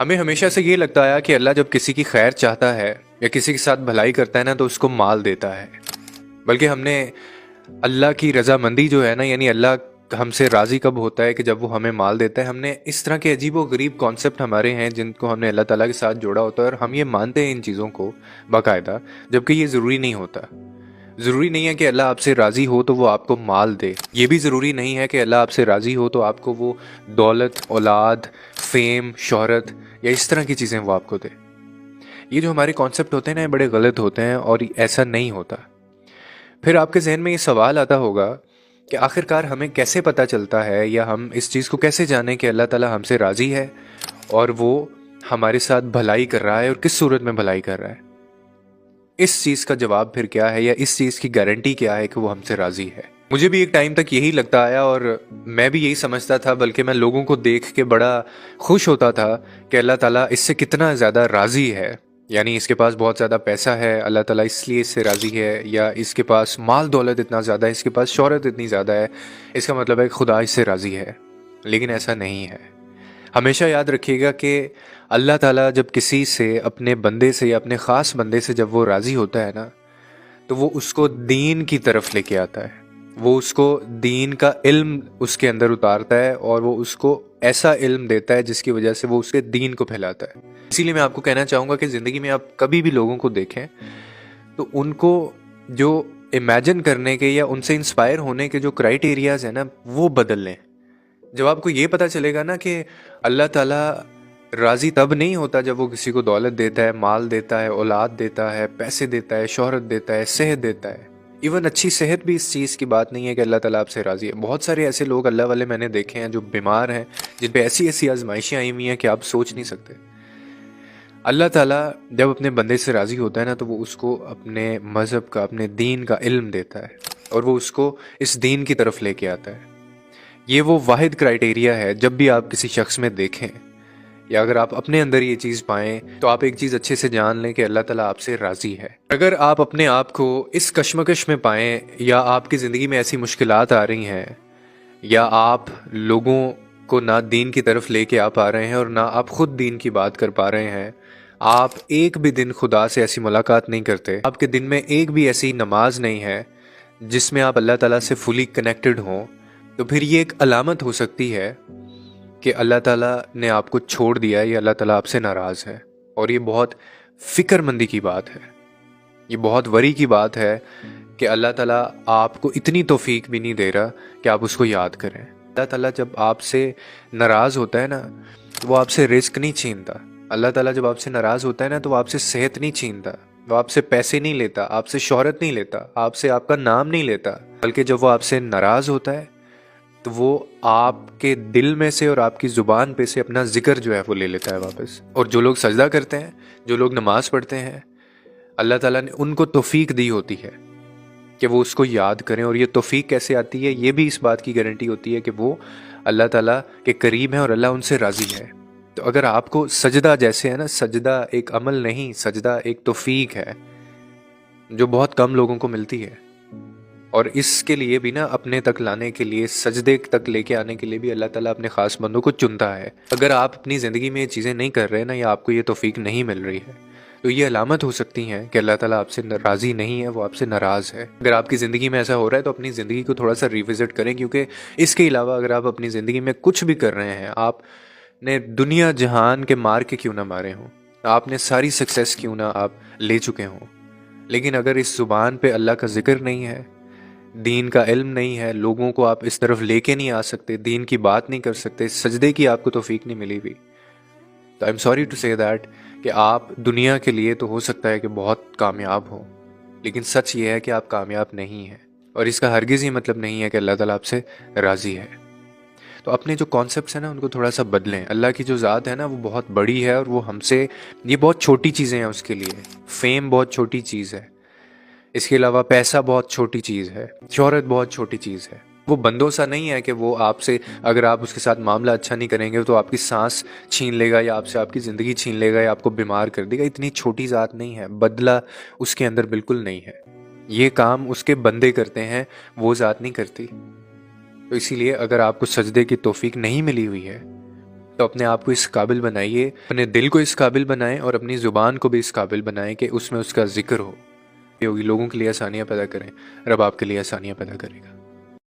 ہمیں ہمیشہ سے یہ لگتا آیا کہ اللہ جب کسی کی خیر چاہتا ہے یا کسی کے ساتھ بھلائی کرتا ہے نا تو اس کو مال دیتا ہے، بلکہ ہم نے اللہ کی رضامندی جو ہے نا، یعنی اللہ ہم سے راضی کب ہوتا ہے کہ جب وہ ہمیں مال دیتا ہے، ہم نے اس طرح کے عجیب و غریب کانسیپٹ ہمارے ہیں جن کو ہم نے اللہ تعالیٰ کے ساتھ جوڑا ہوتا ہے، اور ہم یہ مانتے ہیں ان چیزوں کو باقاعدہ، جبکہ یہ ضروری نہیں ہوتا۔ ضروری نہیں ہے کہ اللہ آپ سے راضی ہو تو وہ آپ کو مال دے، یہ بھی ضروری نہیں ہے کہ اللہ آپ سے راضی ہو تو آپ کو وہ دولت، اولاد، فیم، شہرت یا اس طرح کی چیزیں وہ آپ کو دے۔ یہ جو ہمارے کانسیپٹ ہوتے ہیں نا، یہ بڑے غلط ہوتے ہیں اور ایسا نہیں ہوتا۔ پھر آپ کے ذہن میں یہ سوال آتا ہوگا کہ آخرکار ہمیں کیسے پتہ چلتا ہے یا ہم اس چیز کو کیسے جانیں کہ اللہ تعالیٰ ہم سے راضی ہے اور وہ ہمارے ساتھ بھلائی کر رہا ہے، اور کس صورت میں بھلائی کر رہا ہے؟ اس چیز کا جواب پھر کیا ہے، یا اس چیز کی گارنٹی کیا ہے کہ وہ ہم سے راضی ہے؟ مجھے بھی ایک ٹائم تک یہی لگتا آیا، اور میں بھی یہی سمجھتا تھا، بلکہ میں لوگوں کو دیکھ کے بڑا خوش ہوتا تھا کہ اللہ تعالیٰ اس سے کتنا زیادہ راضی ہے، یعنی اس کے پاس بہت زیادہ پیسہ ہے، اللہ تعالیٰ اس لیے اس سے راضی ہے، یا اس کے پاس مال دولت اتنا زیادہ ہے، اس کے پاس شہرت اتنی زیادہ ہے، اس کا مطلب ہے کہ خدا اس سے راضی ہے۔ لیکن ایسا نہیں ہے۔ ہمیشہ یاد رکھیے گا کہ اللہ تعالیٰ جب کسی سے، اپنے بندے سے یا اپنے خاص بندے سے جب وہ راضی ہوتا ہے نا، تو وہ اس کو دین کی طرف لے کے آتا ہے، وہ اس کو دین کا علم اس کے اندر اتارتا ہے، اور وہ اس کو ایسا علم دیتا ہے جس کی وجہ سے وہ اس کے دین کو پھیلاتا ہے۔ اسی لیے میں آپ کو کہنا چاہوں گا کہ زندگی میں آپ کبھی بھی لوگوں کو دیکھیں تو ان کو جو امیجن کرنے کے یا ان سے انسپائر ہونے کے جو کرائیٹیریاز ہیں نا، وہ بدل لیں۔ جب آپ کو یہ پتہ چلے گا نا کہ اللہ تعالیٰ راضی تب نہیں ہوتا جب وہ کسی کو دولت دیتا ہے، مال دیتا ہے، اولاد دیتا ہے، پیسے دیتا ہے، شہرت دیتا ہے، صحت دیتا ہے۔ ایون اچھی صحت بھی اس چیز کی بات نہیں ہے کہ اللہ تعالیٰ آپ سے راضی ہے۔ بہت سارے ایسے لوگ اللہ والے میں نے دیکھے ہیں جو بیمار ہیں، جن پہ ایسی ایسی آزمائشیں آئی ہوئی ہیں کہ آپ سوچ نہیں سکتے۔ اللہ تعالیٰ جب اپنے بندے سے راضی ہوتا ہے نا تو وہ اس کو اپنے مذہب کا، اپنے دین کا علم دیتا ہے، اور وہ اس کو اس دین کی طرف لے کے آتا ہے۔ یہ وہ واحد کرائیٹیریا ہے، جب بھی آپ کسی شخص میں دیکھیں یا اگر آپ اپنے اندر یہ چیز پائیں تو آپ ایک چیز اچھے سے جان لیں کہ اللہ تعالیٰ آپ سے راضی ہے۔ اگر آپ اپنے آپ کو اس کشمکش میں پائیں، یا آپ کی زندگی میں ایسی مشکلات آ رہی ہیں، یا آپ لوگوں کو نہ دین کی طرف لے کے آ پا رہے ہیں اور نہ آپ خود دین کی بات کر پا رہے ہیں، آپ ایک بھی دن خدا سے ایسی ملاقات نہیں کرتے، آپ کے دن میں ایک بھی ایسی نماز نہیں ہے جس میں آپ اللہ تعالیٰ سے فلی کنیکٹڈ ہوں، تو پھر یہ ایک علامت ہو سکتی ہے کہ اللہ تعالیٰ نے آپ کو چھوڑ دیا ہے، یا اللہ تعالیٰ آپ سے ناراض ہے۔ اور یہ بہت فکر مندی کی بات ہے، یہ بہت وری کی بات ہے کہ اللہ تعالیٰ آپ کو اتنی توفیق بھی نہیں دے رہا کہ آپ اس کو یاد کریں۔ اللہ تعالیٰ جب آپ سے ناراض ہوتا ہے نا تو وہ آپ سے رزق نہیں چھینتا۔ اللہ تعالیٰ جب آپ سے ناراض ہوتا ہے نا تو وہ آپ سے صحت نہیں چھینتا، وہ آپ سے پیسے نہیں لیتا، آپ سے شہرت نہیں لیتا، آپ سے آپ کا نام نہیں لیتا، بلکہ جب وہ آپ سے ناراض ہوتا ہے تو وہ آپ کے دل میں سے اور آپ کی زبان پہ سے اپنا ذکر جو ہے وہ لے لیتا ہے واپس۔ اور جو لوگ سجدہ کرتے ہیں، جو لوگ نماز پڑھتے ہیں، اللہ تعالیٰ نے ان کو توفیق دی ہوتی ہے کہ وہ اس کو یاد کریں۔ اور یہ توفیق کیسے آتی ہے؟ یہ بھی اس بات کی گارنٹی ہوتی ہے کہ وہ اللہ تعالیٰ کے قریب ہیں اور اللہ ان سے راضی ہے۔ تو اگر آپ کو سجدہ جیسے ہے نا، سجدہ ایک عمل نہیں، سجدہ ایک توفیق ہے جو بہت کم لوگوں کو ملتی ہے، اور اس کے لیے بھی نا، اپنے تک لانے کے لیے، سجدے تک لے کے آنے کے لیے بھی اللہ تعالیٰ اپنے خاص بندوں کو چنتا ہے۔ اگر آپ اپنی زندگی میں یہ چیزیں نہیں کر رہے نا، یا آپ کو یہ توفیق نہیں مل رہی ہے، تو یہ علامت ہو سکتی ہیں کہ اللہ تعالیٰ آپ سے راضی نہیں ہے، وہ آپ سے ناراض ہے۔ اگر آپ کی زندگی میں ایسا ہو رہا ہے تو اپنی زندگی کو تھوڑا سا ریوزٹ کریں، کیونکہ اس کے علاوہ اگر آپ اپنی زندگی میں کچھ بھی کر رہے ہیں، آپ نے دنیا جہان کے مار کے کیوں نہ مارے ہوں، آپ نے ساری سکسیس کیوں نہ آپ لے چکے ہوں، لیکن اگر اس زبان پہ اللہ کا ذکر نہیں ہے، دین کا علم نہیں ہے، لوگوں کو آپ اس طرف لے کے نہیں آ سکتے، دین کی بات نہیں کر سکتے، سجدے کی آپ کو توفیق نہیں ملی ہوئی، تو آئی ایم سوری ٹو سے دیٹ کہ آپ دنیا کے لیے تو ہو سکتا ہے کہ بہت کامیاب ہوں، لیکن سچ یہ ہے کہ آپ کامیاب نہیں ہیں، اور اس کا ہرگز یہ مطلب نہیں ہے کہ اللہ تعالیٰ آپ سے راضی ہے۔ تو اپنے جو کانسیپٹس ہیں نا ان کو تھوڑا سا بدلیں۔ اللہ کی جو ذات ہے نا وہ بہت بڑی ہے، اور وہ ہم سے، یہ بہت چھوٹی چیزیں ہیں اس کے لیے۔ فیم بہت چھوٹی چیز ہے، اس کے علاوہ پیسہ بہت چھوٹی چیز ہے، شہرت بہت چھوٹی چیز ہے۔ وہ بندوں سا نہیں ہے کہ وہ آپ سے، اگر آپ اس کے ساتھ معاملہ اچھا نہیں کریں گے تو آپ کی سانس چھین لے گا، یا آپ سے آپ کی زندگی چھین لے گا، یا آپ کو بیمار کر دے گا۔ اتنی چھوٹی ذات نہیں ہے، بدلہ اس کے اندر بالکل نہیں ہے۔ یہ کام اس کے بندے کرتے ہیں، وہ ذات نہیں کرتی۔ تو اسی لیے اگر آپ کو سجدے کی توفیق نہیں ملی ہوئی ہے تو اپنے آپ کو اس قابل بنائیے، اپنے دل کو اس قابل بنائیں اور اپنی زبان کو بھی اس قابل بنائیں کہ اس میں اس کا ذکر ہو، لوگوں کے لیے آسانیاں پیدا کریں، رب آپ کے لیے آسانیاں پیدا کرے گا۔